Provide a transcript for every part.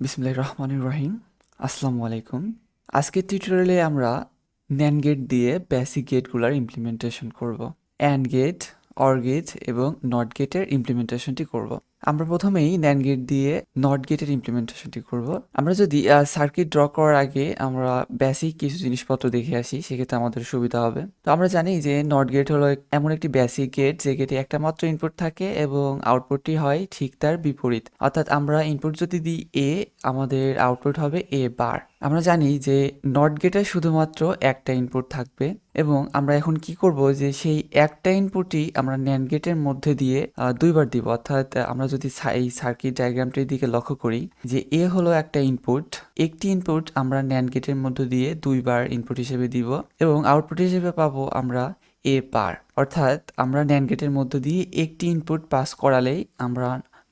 বিসমিল্লাহির রহমানির রহিম। আসসালামু-আলাইকুম। আজকের টিউটোরিয়ালে আমরা NAND গেট দিয়ে বেসিক গেটগুলোর ইমপ্লিমেন্টেশন করব। AND গেট, OR গেট এবং NOT গেটের ইমপ্লিমেন্টেশনটি করব। আমরা প্রথমেই NAND গেট দিয়ে NOT গেটের ইমপ্লিমেন্টেশনটি করব। আমরা যদি সার্কিট ড্র করার আগে আমরা বেসিক কিছু জিনিসপত্র দেখে আসি, সেক্ষেত্রে আমাদের সুবিধা হবে। তো আমরা জানি যে NOT গেট হলো এমন একটি বেসিক গেট যে গেটে একটা মাত্র ইনপুট থাকে এবং আউটপুটটি হয় ঠিক তার বিপরীত। অর্থাৎ আমরা ইনপুট যদি দিই এ, আমাদের আউটপুট হবে এ বার। আমরা জানি যে নট গেটে শুধুমাত্র একটা ইনপুট থাকবে এবং আমরা এখন কি করব যে সেই একটা ইনপুটই আমরা NAND গেটের মধ্যে দিয়ে দুইবার দিব। অর্থাৎ আমরা যদি এই সার্কিট ডায়াগ্রামটির দিকে লক্ষ্য করি যে এ হলো একটা ইনপুট, একটি ইনপুট আমরা NAND গেটের মধ্যে দিয়ে দুইবার ইনপুট হিসেবে দিব এবং আউটপুট হিসেবে পাবো আমরা এ বার। অর্থাৎ আমরা NAND গেটের মধ্য দিয়ে একটি ইনপুট পাস করালেই আমরা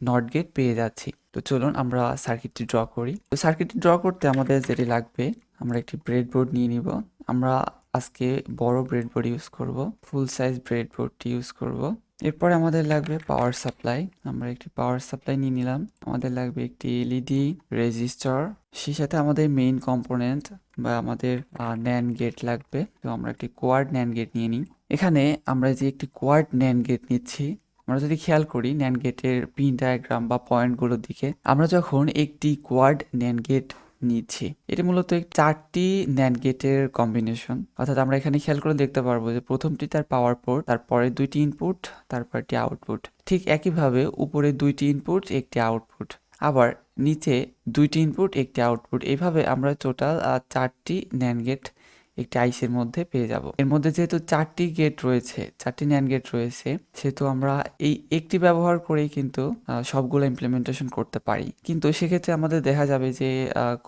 নট গেট পেয়ে যাচ্ছি। তো চলুন আমরা সার্কিটটি ড্র করি। তো সার্কিটটি ড্র করতে আমাদের যেটি লাগবে, আমরা একটি ব্রেডবোর্ড নিয়ে নিব। আমরা আজকে বড় ব্রেডবোর্ড ইউজ করব, ফুল সাইজ ব্রেডবোর্ডটি ইউজ করব। এরপরে আমাদের লাগবে পাওয়ার সাপ্লাই। আমরা একটি পাওয়ার সাপ্লাই নিয়ে নিলাম। আমাদের লাগবে একটি এলইডি, রেজিস্টার, সেই সাথে আমাদের মেইন কম্পোনেন্ট বা আমাদের NAND গেট লাগবে। তো আমরা একটি কোয়াড NAND গেট নিয়ে নিই। এখানে আমরা যে একটি কোয়াড NAND গেট নিচ্ছি, আমরা যদি খেয়াল করি NAND গেটের পিন ডায়াগ্রাম বা পয়েন্টগুলোর দিকে, আমরা যখন একটি কোয়াড NAND গেট নিচ্ছি, এটি মূলত চারটি NAND গেটের কম্বিনেশন। অর্থাৎ আমরা এখানে খেয়াল করে দেখতে পারবো যে প্রথমটি তার পাওয়ার পোর্ট, তারপরে দুইটি ইনপুট, তারপর একটি আউটপুট। ঠিক একইভাবে উপরে দুইটি ইনপুট, একটি আউটপুট, আবার নিচে দুইটি ইনপুট, একটি আউটপুট। এইভাবে আমরা টোটাল চারটি NAND গেট একটি আইসির মধ্যে পেয়ে যাব। এর মধ্যে যেহেতু চারটি NAND গেট রয়েছে, সেহেতু আমরা এই একটি ব্যবহার করেই কিন্তু সবগুলো ইমপ্লিমেন্টেশন করতে পারি। কিন্তু সেক্ষেত্রে আমাদের দেখা যাবে যে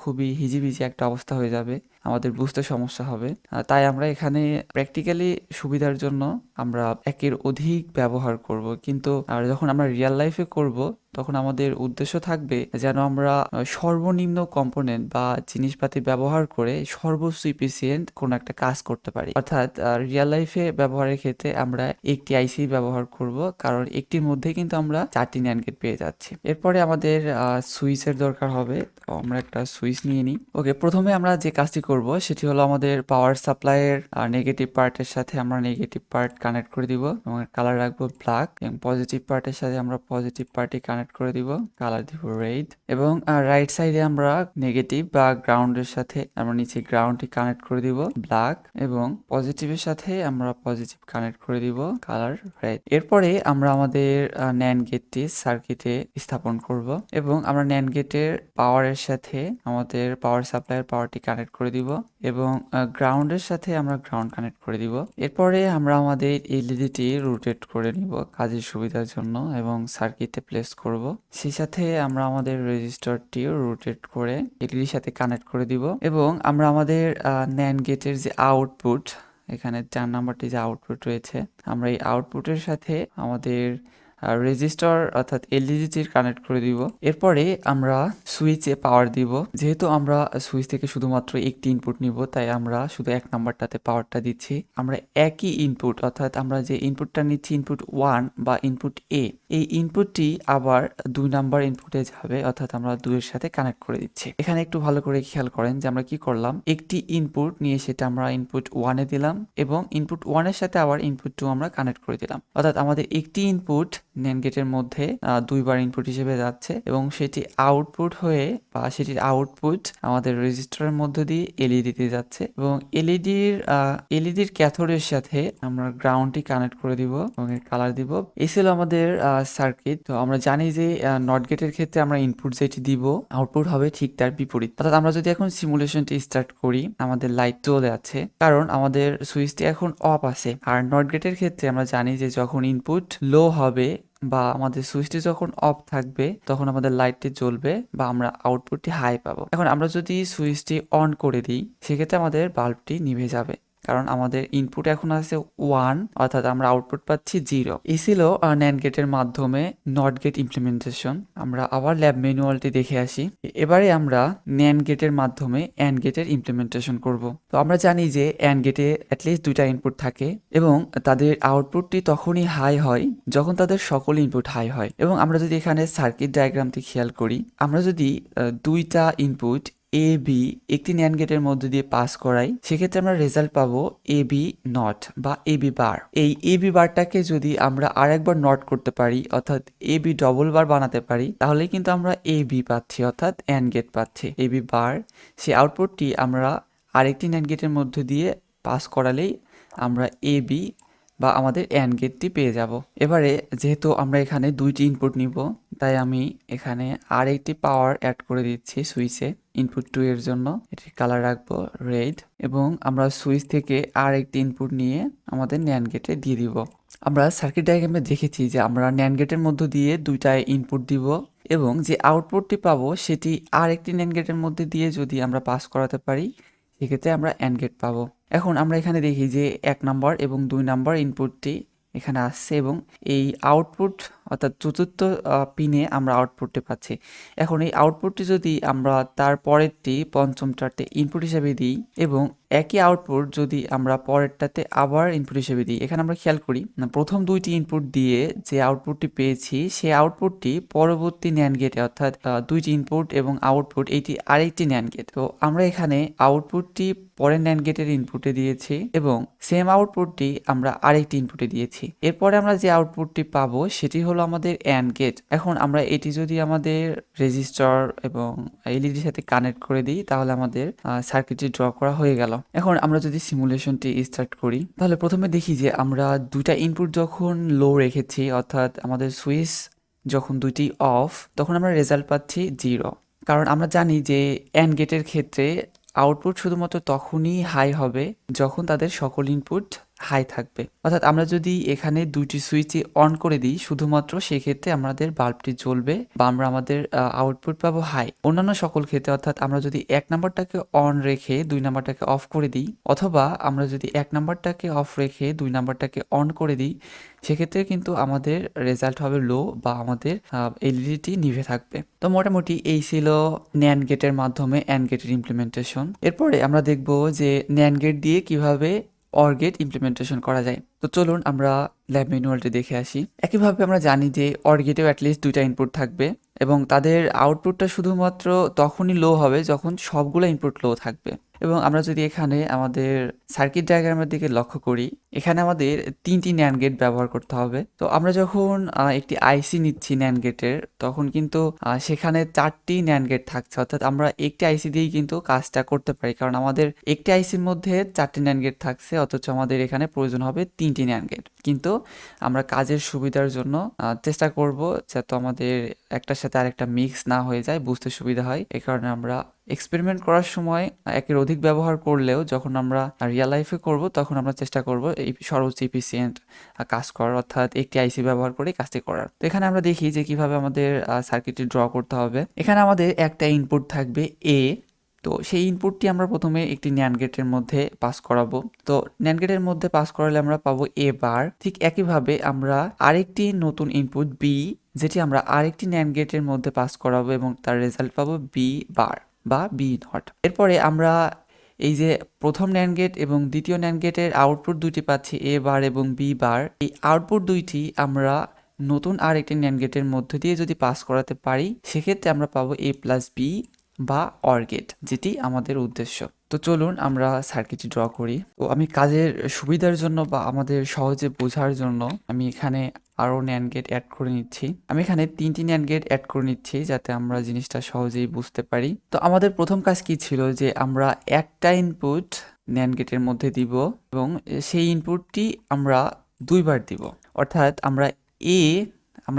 খুবই হিজিবিজি একটা অবস্থা হয়ে যাবে, আমাদের বুঝতে সমস্যা হবে। তাই আমরা এখানে প্র্যাকটিক্যালি সুবিধার জন্য আমরা একের অধিক ব্যবহার করব। কিন্তু যখন আমরা রিয়েল লাইফে করব, তখন আমাদের উদ্দেশ্য থাকবে যেন আমরা সর্বনিম্ন কম্পোনেন্ট বা জিনিসপাতি ব্যবহার করে সর্বোচ্চ ইফিসিয়েন্ট কোনো একটা কাজ করতে পারি। অর্থাৎ রিয়েল লাইফে ব্যবহারের ক্ষেত্রে আমরা একটি আইসি ব্যবহার করব, কারণ একটির মধ্যে কিন্তু আমরা চারটি NAND গেট পেয়ে যাচ্ছি। এরপরে আমাদের সুইচের দরকার হবে। তো আমরা একটা সুইচ নিয়ে নিই। ওকে, প্রথমে আমরা যে কাজটি করব সেটি হলো আমাদের পাওয়ার সাপ্লাইয়ের নেগেটিভ পার্টের সাথে আমরা নেগেটিভ পার্ট কানেক্ট করে দিব এবং কালার রাখবো ব্ল্যাক, এবং পজিটিভ পার্টের সাথে আমরা পজিটিভ পার্টি কানেক্ট করে দিব, কালার দিব রেড। এবং রাইট সাইডে আমরা নেগেটিভ বা গ্রাউন্ডের সাথে আমরা নিচে গ্রাউন্ডটি কানেক্ট করে দিব ব্ল্যাক, এবং পজিটিভের সাথে আমরা পজিটিভ কানেক্ট করে দিব, কালার রেড। এরপরে আমরা আমাদের NAND গেটটি সার্কিটে স্থাপন করব এবং আমরা NAND গেটের পাওয়ারের সাথে আমাদের পাওয়ার সাপ্লাইয়ের পাওয়ারটি কানেক্ট করে দিব এবং গ্রাউন্ডের সাথে আমরা গ্রাউন্ড কানেক্ট করে দিব। এরপরে আমরা আমাদের এলইডিটি রোটেট করে নিব কাজের সুবিধার জন্য এবং সার্কিটে প্লেস করব। সেই সাথে আমরা আমাদের রেজিস্টারটিও রোটেট করে এলইডির সাথে কানেক্ট করে দিব এবং আমরা আমাদের NAND গেটের যে আউটপুট, এখানে 4 নাম্বারটি যে আউটপুট রয়েছে, আমরা এই আউটপুটের সাথে আমাদের রেজিস্টার অর্থাৎ এলইডিটির কানেক্ট করে দিব। এরপরে আমরা সুইচে পাওয়ার দিব। যেহেতু আমরা সুইচ থেকে শুধুমাত্র একটি ইনপুট নিব, তাই আমরা শুধু 1 নাম্বারটাতে পাওয়ারটা দিচ্ছি। আমরা একই ইনপুট, অর্থাৎ আমরা যে ইনপুটটা নিচ্ছি ইনপুট 1 বা ইনপুট এ, এই ইনপুটটি আবার 2 নাম্বার ইনপুটে যাবে, অর্থাৎ আমরা 2 এর সাথে কানেক্ট করে দিচ্ছি। এখানে একটু ভালো করে খেয়াল করেন যে আমরা কি করলাম, একটি ইনপুট নিয়ে সেটা আমরা ইনপুট 1 এ দিলাম এবং ইনপুট 1 এর সাথে আবার ইনপুট 2 আমরা কানেক্ট করে দিলাম। অর্থাৎ আমাদের একটি ইনপুট NAND গেটের মধ্যে দুইবার ইনপুট হিসেবে যাচ্ছে এবং সেটি আউটপুট হয়ে বা সেটির আউটপুট আমাদের রেজিস্টারের মধ্য দিয়ে এলইডিতে যাচ্ছে এবং এলইডির ক্যাথোডের সাথে আমরা গ্রাউন্ডটি কানেক্ট করে দিব এবং এর কালার দিব। এই ছিল আমাদের সার্কিট। তো আমরা জানি যে নট গেটের ক্ষেত্রে আমরা ইনপুট যেটি দিব, আউটপুট হবে ঠিক তার বিপরীত। অর্থাৎ আমরা যদি এখন সিমুলেশনটি স্টার্ট করি, আমাদের লাইট জ্বলে আছে কারণ আমাদের সুইচটি এখন অফ আছে। আর নট গেটের ক্ষেত্রে আমরা জানি যে যখন ইনপুট লো হবে বা আমাদের সুইচটি যখন অফ থাকবে, তখন আমাদের লাইটটি জ্বলবে বা আমরা আউটপুটটি হাই পাবো। এখন আমরা যদি সুইচটি অন করে দিই, সেক্ষেত্রে আমাদের বাল্বটি নিভে যাবে। কারণ আমাদের ইনপুট এখন আছে 1, অর্থাৎ আমরা আউটপুট পাচ্ছি 0। এই ছিল NAND গেটের মাধ্যমে নট গেট ইমপ্লিমেন্টেশন। আমরা আবার ল্যাব ম্যানুয়ালটি দেখে আসি। এবারে আমরা NAND গেটের মাধ্যমে AND গেটের ইমপ্লিমেন্টেশন করব। তো আমরা জানি যে AND গেটে অ্যাটলিস্ট 2টা ইনপুট থাকে এবং তাদের আউটপুটটি তখনই হাই হয় যখন তাদের সকল ইনপুট হাই হয়। এবং আমরা যদি এখানে সার্কিট ডায়াগ্রামটি খেয়াল করি, আমরা যদি 2টা ইনপুট এ বি একটি NAND গেটের মধ্যে দিয়ে পাস করাই, সেক্ষেত্রে আমরা রেজাল্ট পাবো এ বি নট বা এ বি বার। এই এ বি বারটাকে যদি আমরা আরেকবার নট করতে পারি, অর্থাৎ এ বি ডবল বার বানাতে পারি, তাহলেই কিন্তু আমরা এ বি পাচ্ছি, অর্থাৎ AND গেট পাচ্ছি। এ বি বার সেই আউটপুটটি আমরা আরেকটি NAND গেটের মধ্যে দিয়ে পাস করালেই আমরা এ বি বা আমাদের AND গেটটি পেয়ে যাব। এবারে যেহেতু আমরা এখানে 2টি ইনপুট নিব, তাই আমি এখানে আরেকটি পাওয়ার অ্যাড করে দিচ্ছি সুইচে ইনপুট 2 এর জন্য। এটির কালার রাখবো রেড এবং আমরা সুইচ থেকে আরেকটি ইনপুট নিয়ে আমাদের NAND গেটে দিয়ে দিব। আমরা সার্কিট ডায়াগ্রামে দেখেছি যে আমরা NAND গেটের মধ্য দিয়ে 2টা ইনপুট দিব এবং যে আউটপুটটি পাবো সেটি আরেকটি NAND গেটের মধ্যে দিয়ে যদি আমরা পাস করাতে পারি, সেক্ষেত্রে আমরা AND গেট পাবো। এখন আমরা এখানে দেখি যে 1 নম্বর এবং 2 নম্বর ইনপুটটি এখানে আসছে এবং এই আউটপুট অর্থাৎ চতুর্থ পিনে আমরা আউটপুটটি পাচ্ছি। এখন এই আউটপুটটি যদি আমরা তার পরেরটি পঞ্চমটাতে ইনপুট হিসেবে দিই এবং একই আউটপুট যদি আমরা পরেরটাতে আবার ইনপুট হিসেবে দিই, এখানে আমরা খেয়াল করি প্রথম 2টি ইনপুট দিয়ে যে আউটপুটটি পেয়েছি সেই আউটপুটটি পরবর্তী NAND গেটে, অর্থাৎ 2টি ইনপুট এবং আউটপুট এইটি আরেকটি NAND গেট। তো আমরা এখানে আউটপুটটি পরের NAND গেটের ইনপুটে দিয়েছি এবং সেম আউটপুটটি আমরা আরেকটি ইনপুটে দিয়েছি। এরপরে আমরা যে আউটপুটটি পাবো সেটি হলো আমাদের AND গেট। এখন আমরা এটি যদি আমাদের রেজিস্টার এবং এলইডির সাথে কানেক্ট করে দিই, তাহলে আমাদের সার্কিটটি ড্র করা হয়ে গেল। এখন আমরা যদি সিমুলেশনটি স্টার্ট করি, তাহলে প্রথমে দেখি যে আমরা 2টা ইনপুট যখন লো রেখেছি, অর্থাৎ আমাদের সুইচ যখন 2টি অফ, তখন আমরা রেজাল্ট পাচ্ছি 0। কারণ আমরা জানি যে AND গেটের ক্ষেত্রে আউটপুট শুধুমাত্র তখনই হাই হবে যখন তাদের সকল ইনপুট হাই থাকবে। অর্থাৎ আমরা যদি এখানে 2টি সুইচই অন করে দিই, শুধুমাত্র সেক্ষেত্রে আমাদের বাল্বটি জ্বলবে বা আমরা আমাদের আউটপুট পাবো হাই। অন্যান্য সকল ক্ষেত্রে, অর্থাৎ আমরা যদি 1 নাম্বারটাকে অন রেখে 2 নাম্বারটাকে অফ করে দিই, অথবা আমরা যদি 1 নাম্বারটাকে অফ রেখে 2 নাম্বারটাকে অন করে দিই, সেক্ষেত্রে কিন্তু আমাদের রেজাল্ট হবে লো বা আমাদের এলইডিটি নিভে থাকবে। তো মোটামুটি এই ছিল NAND গেটের মাধ্যমে AND গেটের ইমপ্লিমেন্টেশন। এরপরে আমরা দেখব যে NAND গেট দিয়ে কিভাবে OR গেট ইমপ্লিমেন্টেশন করা যায়। তো চলুন আমরা ল্যাব ম্যানুয়ালটি দেখে আসি। একইভাবে আমরা জানি যে OR গেটেও অ্যাটলিস্ট 2টা ইনপুট থাকবে এবং তাদের আউটপুটটা শুধুমাত্র তখনই লো হবে যখন সবগুলো ইনপুট লো থাকবে। এবং আমরা যদি এখানে আমাদের সার্কিট ডায়াগ্রামের দিকে লক্ষ্য করি, এখানে আমাদের 3টি NAND গেট ব্যবহার করতে হবে। তো আমরা যখন একটি আইসি নিচ্ছি NAND গেটের, তখন কিন্তু সেখানে 4টি NAND গেট থাকছে, অর্থাৎ আমরা একটি আইসি দিয়েই কিন্তু কাজটা করতে পারি, কারণ আমাদের একটি আইসির মধ্যে 4টি NAND গেট থাকছে, অথচ আমাদের এখানে প্রয়োজন হবে 3টি NAND গেট। কিন্তু আমরা কাজের সুবিধার জন্য চেষ্টা করব যাতে আমাদের একটার সাথে আরেকটা মিক্স না হয়ে যায়, বুঝতে সুবিধা হয়। এই কারণে আমরা এক্সপেরিমেন্ট করার সময় একের অধিক ব্যবহার করলেও যখন আমরা রিয়েল লাইফে করব, তখন আমরা চেষ্টা করব এই সর্বোচ্চ ইফিসিয়েন্ট কাজ করার, অর্থাৎ একটি আইসি ব্যবহার করে কাজটি করার। তো এখানে আমরা দেখি যে কিভাবে আমাদের সার্কিটটি ড্র করতে হবে। এখানে আমাদের একটা ইনপুট থাকবে এ। তো সেই ইনপুটটি আমরা প্রথমে একটি NAND গেটের মধ্যে পাস করাবো। তো NAND গেটের মধ্যে পাস করালে আমরা পাবো এ বার। ঠিক একইভাবে আমরা আরেকটি নতুন ইনপুট বি, যেটি আমরা আরেকটি NAND গেটের মধ্যে পাস করাবো এবং তার রেজাল্ট পাবো বি বার বা বি নট। এরপরে আমরা এই যে প্রথম NAND গেট এবং দ্বিতীয় NAND গেটের আউটপুট 2টি পাচ্ছি এ বার এবং বি বার, এই আউটপুট 2টি আমরা নতুন আরেকটি NAND গেটের মধ্যে দিয়ে যদি পাস করাতে পারি, সেক্ষেত্রে আমরা পাবো এ প্লাস বি বা OR গেট, যেটি আমাদের উদ্দেশ্য। তো চলুন আমরা সার্কিটটি ড্র করি। তো আমি কাজের সুবিধার জন্য বা আমাদের সহজে বোঝার জন্য আমি এখানে আরও NAND গেট অ্যাড করে নিচ্ছি। আমি এখানে 3টি NAND গেট অ্যাড করে নিচ্ছি যাতে আমরা জিনিসটা সহজেই বুঝতে পারি। তো আমাদের প্রথম কাজ কি ছিল, যে আমরা একটা ইনপুট NAND গেটের মধ্যে দিব এবং সেই ইনপুটটি আমরা 2বার দিব। অর্থাৎ আমরা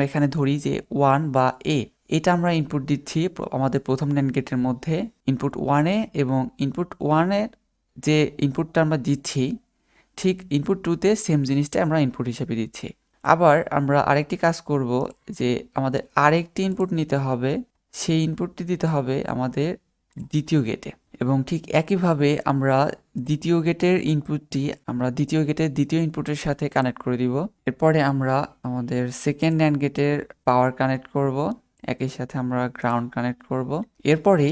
এখানে ধরি যে 1 বা এ, এটা আমরা ইনপুট দিচ্ছি আমাদের প্রথম NAND গেটের মধ্যে ইনপুট 1-এ, এবং ইনপুট 1-এর যে ইনপুটটা আমরা দিচ্ছি, ঠিক ইনপুট 2-তে সেম জিনিসটা আমরা ইনপুট হিসেবে দিচ্ছি। আবার আমরা আরেকটি কাজ করব, যে আমাদের আরেকটি ইনপুট নিতে হবে, সেই ইনপুটটি দিতে হবে আমাদের দ্বিতীয় গেটে এবং ঠিক একইভাবে আমরা দ্বিতীয় গেটের ইনপুটটি আমরা দ্বিতীয় গেটের দ্বিতীয় ইনপুটের সাথে কানেক্ট করে দিব। এরপরে আমরা আমাদের সেকেন্ড NAND গেটের পাওয়ার কানেক্ট করব, একই সাথে আমরা গ্রাউন্ড কানেক্ট করব। এরপরে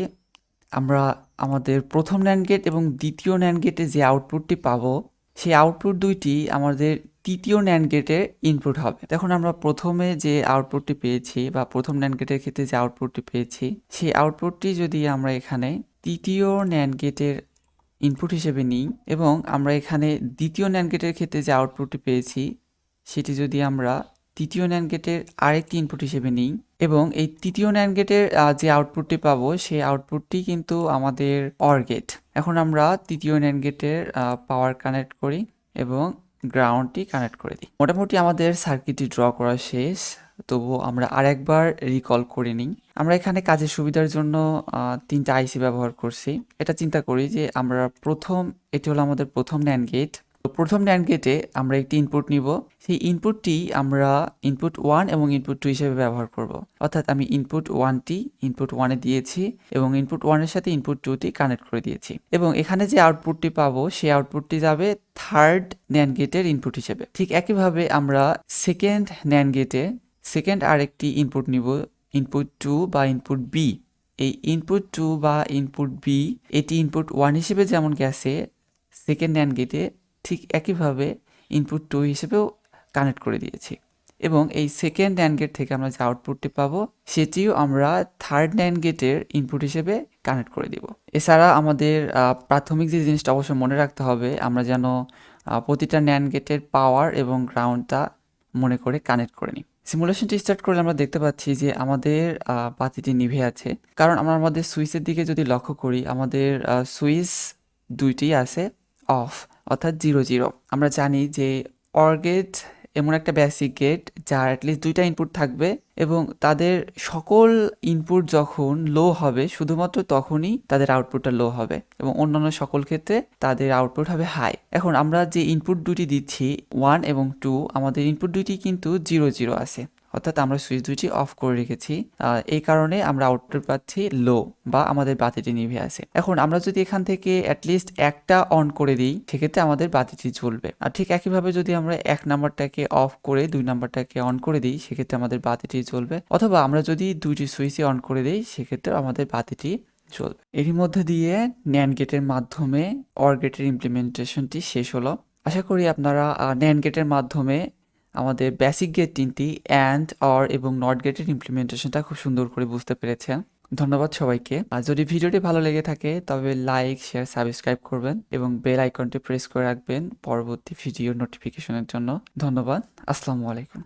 আমরা আমাদের প্রথম NAND গেট এবং দ্বিতীয় NAND গেটে যে আউটপুটটি পাবো, সেই আউটপুট দুইটি আমাদের তৃতীয় NAND গেটের ইনপুট হবে। দেখুন আমরা প্রথমে যে আউটপুটটি পেয়েছি বা প্রথম NAND গেটের ক্ষেত্রে যে আউটপুটটি পেয়েছি, সেই আউটপুটটি যদি আমরা এখানে তৃতীয় NAND গেটের ইনপুট হিসেবে নিই এবং আমরা এখানে দ্বিতীয় NAND গেটের ক্ষেত্রে যে আউটপুটটি পেয়েছি, সেটি যদি আমরা তৃতীয় NAND গেটের আরেকটি ইনপুট হিসেবে নিই এবং এই তৃতীয় NAND গেটের যে আউটপুটটি পাবো, সেই আউটপুটটি কিন্তু আমাদের OR গেট। এখন আমরা তৃতীয় NAND গেটের পাওয়ার কানেক্ট করি এবং গ্রাউন্ডটি কানেক্ট করে দিই। মোটামুটি আমাদের সার্কিটটি ড্র করা শেষ, তবুও আমরা আরেকবার রিকল করে নিই। আমরা এখানে কাজের সুবিধার জন্য 3টা আইসি ব্যবহার করছি। এটা চিন্তা করি যে এটি হলো আমাদের প্রথম NAND গেট। তো প্রথম NAND গেটে আমরা একটি ইনপুট নিব, সেই ইনপুটটি আমরা ইনপুট 1 এবং ইনপুট 2 হিসেবে ব্যবহার করব। অর্থাৎ আমি ইনপুট 1টি ইনপুট 1-এ দিয়েছি এবং ইনপুট 1-এর সাথে ইনপুট 2টি কানেক্ট করে দিয়েছি এবং এখানে যে আউটপুটটি পাবো, সেই আউটপুটটি যাবে থার্ড NAND গেটের ইনপুট হিসেবে। ঠিক একইভাবে আমরা সেকেন্ড NAND গেটে সেকেন্ড আরেকটি ইনপুট নিব, ইনপুট 2 বা ইনপুট বি। এই ইনপুট 2 বা ইনপুট বি এটি ইনপুট 1 হিসেবে যেমন গেছে সেকেন্ড NAND গেটে, ঠিক একইভাবে ইনপুট 2 হিসেবেও কানেক্ট করে দিয়েছি এবং এই সেকেন্ড NAND গেট থেকে আমরা যে আউটপুটটি পাবো, সেটিও আমরা থার্ড NAND গেটের ইনপুট হিসেবে কানেক্ট করে দিব। এছাড়া আমাদের প্রাথমিক যে জিনিসটা অবশ্যই মনে রাখতে হবে, আমরা যেন প্রতিটা NAND গেটের পাওয়ার এবং গ্রাউন্ডটা মনে করে কানেক্ট করে নিই। সিমুলেশনটি স্টার্ট করলে আমরা দেখতে পাচ্ছি যে আমাদের বাতিটি নিভে আছে, কারণ আমরা আমাদের সুইচের দিকে যদি লক্ষ্য করি, আমাদের সুইচ দুইটি আছে অফ, অর্থাৎ 0-0। আমরা জানি যে OR গেট এমন একটা বেসিক গেট যার অ্যাটলিস্ট 2টা ইনপুট থাকবে এবং তাদের সকল ইনপুট যখন লো হবে, শুধুমাত্র তখনই তাদের আউটপুটটা লো হবে এবং অন্যান্য সকল ক্ষেত্রে তাদের আউটপুট হবে হাই। এখন আমরা যে ইনপুট দুটি দিচ্ছি 1 এবং 2, আমাদের ইনপুট দুইটি কিন্তু 0-0 আছে, অর্থাৎ আমরা সুইচ দুইটি অফ করে রেখেছি। এই কারণে আমরা আউটপুট পাচ্ছি লো বা আমাদের বাতিটি নিভে আছে। এখন আমরা যদি এখান থেকে অ্যাটলিস্ট একটা অন করে দিই, সেক্ষেত্রে আমাদের বাতিটি জ্বলবে। আর ঠিক একইভাবে যদি আমরা 1 নাম্বারটাকে অফ করে 2 নাম্বারটাকে অন করে দিই, সেক্ষেত্রে আমাদের বাতিটি জ্বলবে। অথবা আমরা যদি দুইটি সুইচই অন করে দিই, সেক্ষেত্রে আমাদের বাতিটি জ্বলবে। এরই মধ্যে দিয়ে NAND গেটের মাধ্যমে OR গেটের ইমপ্লিমেন্টেশনটি শেষ হলো। আশা করি আপনারা NAND গেটের মাধ্যমে আমাদের বেসিক গেট 3টি AND, OR এবং NOT গেটের ইমপ্লিমেন্টেশনটা খুব সুন্দর করে বুঝতে পেরেছেন। ধন্যবাদ সবাইকে। আর যদি ভিডিওটি ভালো লেগে থাকে তবে লাইক, শেয়ার, সাবস্ক্রাইব করবেন এবং বেল আইকনটি প্রেস করে রাখবেন পরবর্তী ভিডিও নোটিফিকেশনের জন্য। ধন্যবাদ। আসসালামু আলাইকুম।